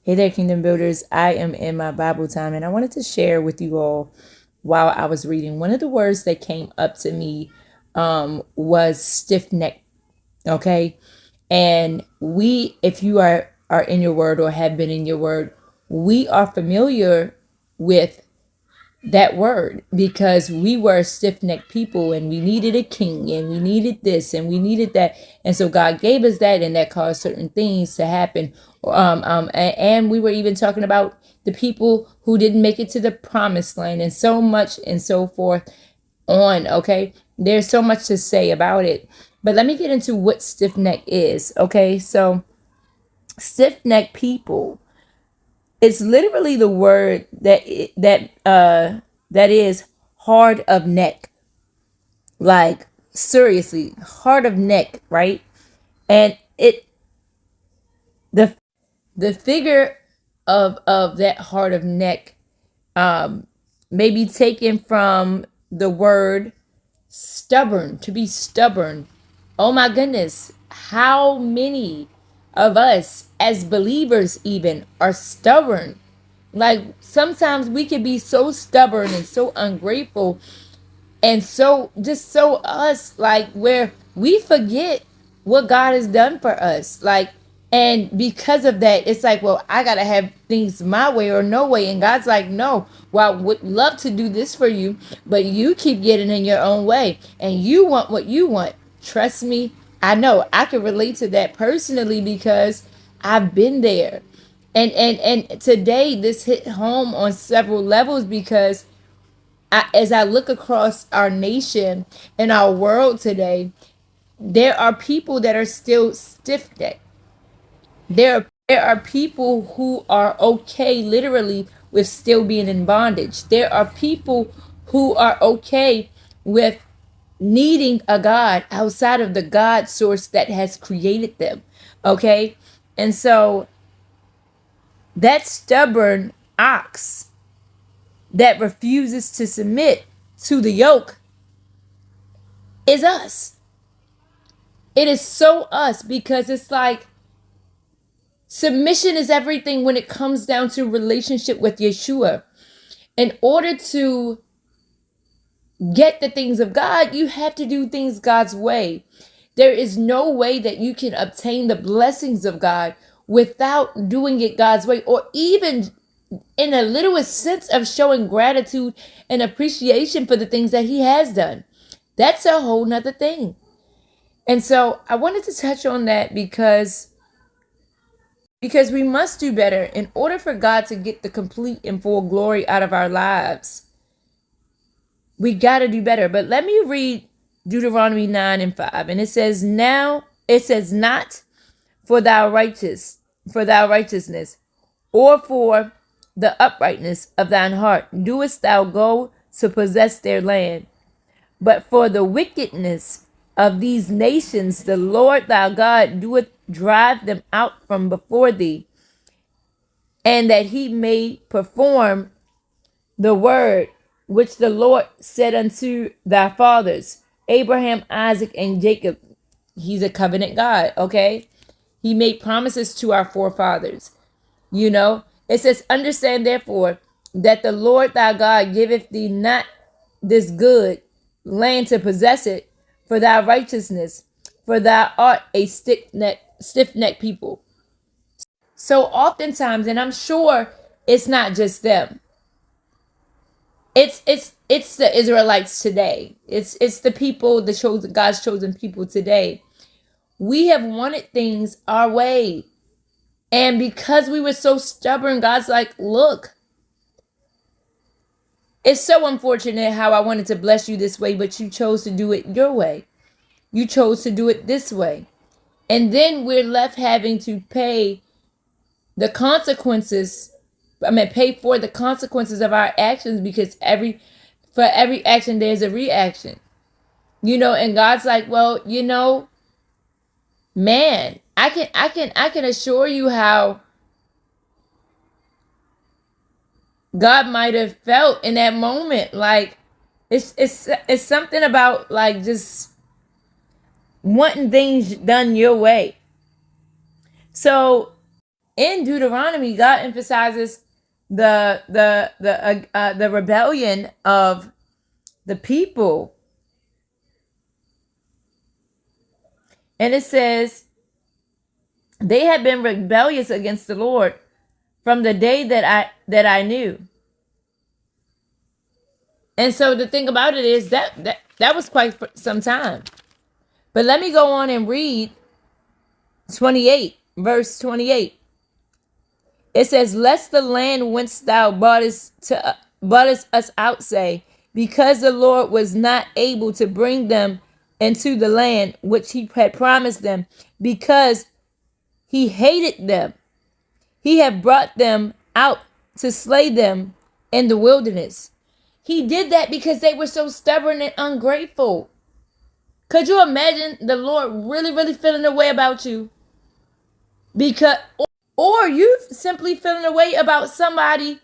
Hey there, Kingdom Builders. I am in my Bible time, and I wanted to share with you all while I was reading. One of the words that came up to me was stiff neck. Okay. And if you are in your word or have been in your word, we are familiar with that word because we were stiff-necked people and we needed a king and we needed this and we needed that, and so God gave us that, and that caused certain things to happen. And we were even talking about the people who didn't make it to the promised land and so much and so forth on. Okay, there's so much to say about it, but let me get into what stiff-neck is. Okay, so stiff-necked people, it's literally the word that is hard of neck. Like, seriously, hard of neck, right? And the the figure of that hard of neck may be taken from the word stubborn, to be stubborn. Oh my goodness, how many of us as believers even are stubborn? Like, sometimes we can be so stubborn and so ungrateful and so just so us, like, where we forget what God has done for us. Like, and because of that, it's like, well, I gotta have things my way or no way. And God's like, no, well, I would love to do this for you, but you keep getting in your own way and you want what you want. Trust me, I know I can relate to that personally because I've been there. And today this hit home on several levels because as I look across our nation and our world today, there are people that are still stiff-necked. There are people who are okay literally with still being in bondage. There are people who are okay with needing a God outside of the God source that has created them. Okay? And so that stubborn ox that refuses to submit to the yoke is us. It is so us because it's like submission is everything when it comes down to relationship with Yeshua. In order to get the things of God, you have to do things God's way. There is no way that you can obtain the blessings of God without doing it God's way, or even in a littlest sense of showing gratitude and appreciation for the things that He has done. That's a whole nother thing. And so I wanted to touch on that because we must do better in order for God to get the complete and full glory out of our lives. We got to do better. But let me read Deuteronomy 9:5. And it says, not for for thy righteousness, or for the uprightness of thine heart, doest thou go to possess their land. But for the wickedness of these nations, the Lord thy God doeth drive them out from before thee, and that he may perform the word which the Lord said unto thy fathers, Abraham, Isaac, and Jacob. He's a covenant God, okay? He made promises to our forefathers. You know, it says, understand therefore that the Lord thy God giveth thee not this good land to possess it for thy righteousness, for thou art a stiff-necked people. So oftentimes, and I'm sure it's not just them, it's the Israelites today. It's the people, the chosen, God's chosen people today. We have wanted things our way. And because we were so stubborn, God's like, look, it's so unfortunate how I wanted to bless you this way, but you chose to do it your way. You chose to do it this way. And then we're left having to pay the consequences. Pay for the consequences of our actions because for every action, there's a reaction. And God's like, well, man, I can assure you how God might have felt in that moment. Like, it's something about, like, just wanting things done your way. So in Deuteronomy, God emphasizes the rebellion of the people. And it says, they had been rebellious against the Lord from the day that I knew. And so the thing about it is that was quite some time. But let me go on and read 28, verse 28. It says, lest the land whence thou broughtest us out say, because the Lord was not able to bring them into the land which he had promised them, because he hated them. He had brought them out to slay them in the wilderness. He did that because they were so stubborn and ungrateful. Could you imagine the Lord really, really feeling a way about you? Because, or you simply feeling a way about somebody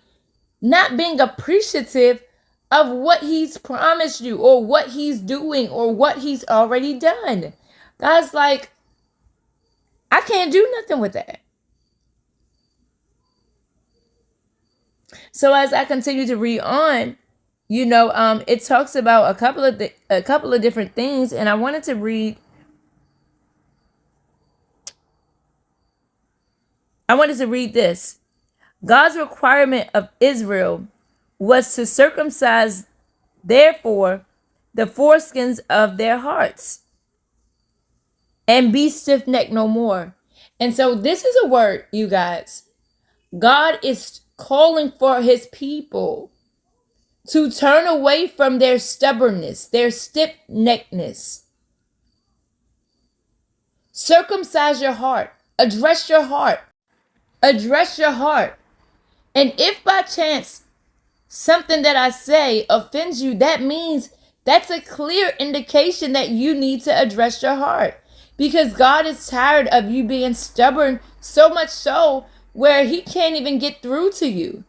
not being appreciative of what he's promised you or what he's doing or what he's already done. God's like, I can't do nothing with that. So as I continue to read on, it talks about a couple of different things, and I wanted to read. This. God's requirement of Israel was to circumcise, therefore, the foreskins of their hearts and be stiff-necked no more. And so this is a word, you guys. God is calling for his people to turn away from their stubbornness, their stiff-neckedness. Circumcise your heart. Address your heart. Address your heart. And if by chance something that I say offends you, that means that's a clear indication that you need to address your heart. Because God is tired of you being stubborn, so much so where he can't even get through to you.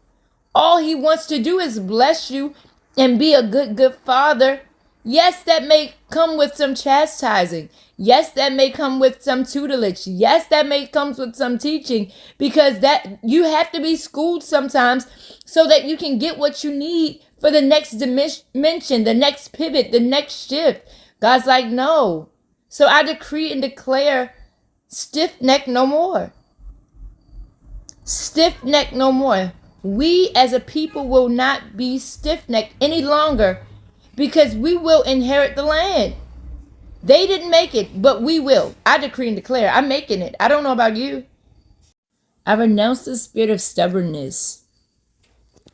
All he wants to do is bless you and be a good father. Yes, that may come with some chastising. Yes, that may come with some tutelage. Yes, that may come with some teaching, because that you have to be schooled sometimes so that you can get what you need for the next dimension, the next pivot, the next shift. God's like, no. So I decree and declare, stiff-necked no more. Stiff-necked no more. We as a people will not be stiff-necked any longer, because we will inherit the land. They didn't make it, but we will. I decree and declare, I'm making it. I don't know about you. I renounce the spirit of stubbornness.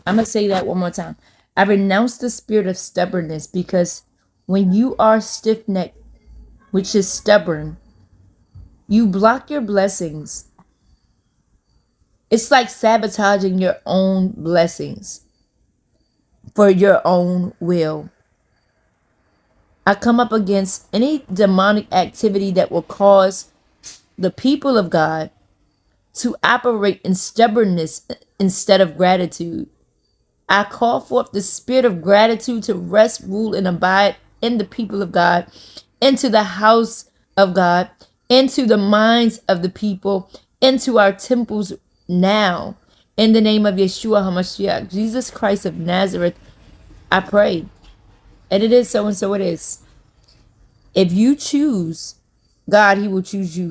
I'm going to say that one more time. I renounce the spirit of stubbornness, because when you are stiff-necked, which is stubborn, you block your blessings. It's like sabotaging your own blessings for your own will. I come up against any demonic activity that will cause the people of God to operate in stubbornness instead of gratitude. I call forth the spirit of gratitude to rest, rule, and abide in the people of God, into the house of God, into the minds of the people, into our temples now. In the name of Yeshua HaMashiach, Jesus Christ of Nazareth, I pray. And it is so, and so it is. If you choose God, he will choose you.